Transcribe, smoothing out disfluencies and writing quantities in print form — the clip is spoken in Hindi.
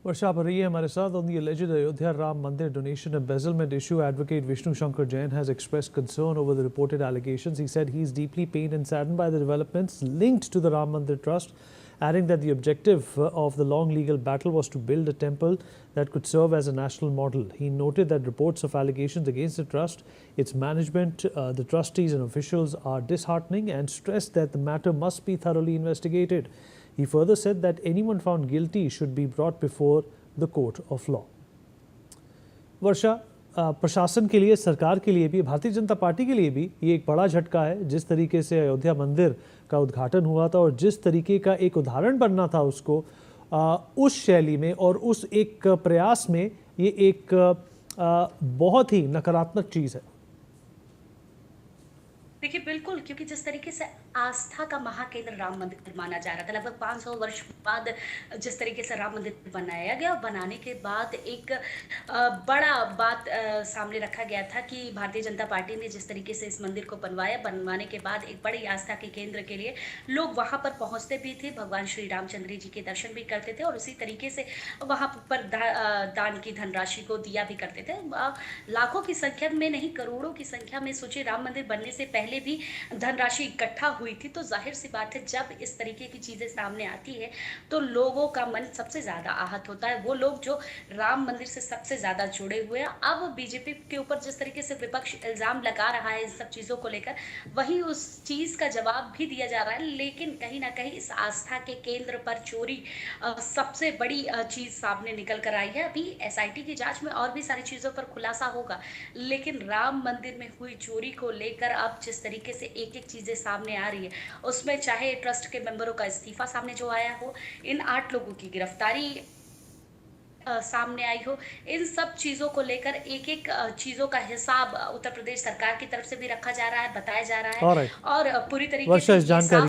वर्षा पर रही है हमारे साथ on the alleged Ayodhya Ram Mandir donation embezzlement issue. Advocate Vishnu Shankar Jain has expressed concern over the reported allegations. He said he is deeply pained and saddened by the developments linked to the Ram Mandir Trust, adding that the objective of the long legal battle was to build a temple that could serve as a national model. He noted that reports of allegations against the trust, its management, the trustees and officials are disheartening, and stressed that the matter must be thoroughly investigated. He further said that anyone found guilty should be brought before the court of law. वर्षा, प्रशासन के लिए, सरकार के लिए भी, भारतीय जनता पार्टी के लिए भी ये एक बड़ा झटका है। जिस तरीके से अयोध्या मंदिर का उद्घाटन हुआ था और जिस तरीके का एक उदाहरण बनना था उसको, उस शैली में और उस एक प्रयास में ये एक बहुत ही नकारात्मक चीज़ है। देखिए बिल्कुल, क्योंकि जिस तरीके से आस्था का महाकेंद्र राम मंदिर माना जा रहा था, लगभग 500 वर्ष बाद जिस तरीके से राम मंदिर बनाया गया और बनाने के बाद एक बड़ा बात सामने रखा गया था कि भारतीय जनता पार्टी ने जिस तरीके से इस मंदिर को बनवाने के बाद एक बड़ी आस्था के केंद्र के लिए लोग वहां पर पहुंचते भी थे, भगवान श्री रामचंद्र जी के दर्शन भी करते थे और उसी तरीके से वहां पर दान की धनराशि को दिया भी करते थे। लाखों की संख्या में नहीं, करोड़ों की संख्या में सोचिए, राम मंदिर बनने से पहले भी धनराशि इकट्ठा हुई थी। तो जाहिर सी बात है, जब इस तरीके की चीजें सामने आती है तो लोगों का मन सबसे ज्यादा आहत होता है। वो लोग जो राम मंदिर से सबसे ज्यादा जुड़े हुए हैं, अब बीजेपी के ऊपर जिस तरीके से विपक्ष इल्जाम लगा रहा है इन सब चीजों को लेकर, वही उस चीज का जवाब भी दिया जा रहा है। लेकिन कहीं ना कहीं इस आस्था के केंद्र पर चोरी सबसे बड़ी चीज सामने निकल कर आई है। अभी एसआईटी की जांच में और भी सारी चीजों पर खुलासा होगा, लेकिन राम मंदिर में हुई चोरी को लेकर अब जिस तरीके से एक एक चीजें सामने आ रही है, उसमें चाहे ट्रस्ट के मेंबरों का इस्तीफा सामने जो आया हो, इन 8 लोगों की गिरफ्तारी सामने आई हो, इन सब चीजों को लेकर एक एक चीजों का हिसाब उत्तर प्रदेश सरकार की तरफ से भी रखा जा रहा है, बताया जा रहा है ऑलराइट और पूरी तरीके वर्षा, से इस ये जानकारी साफ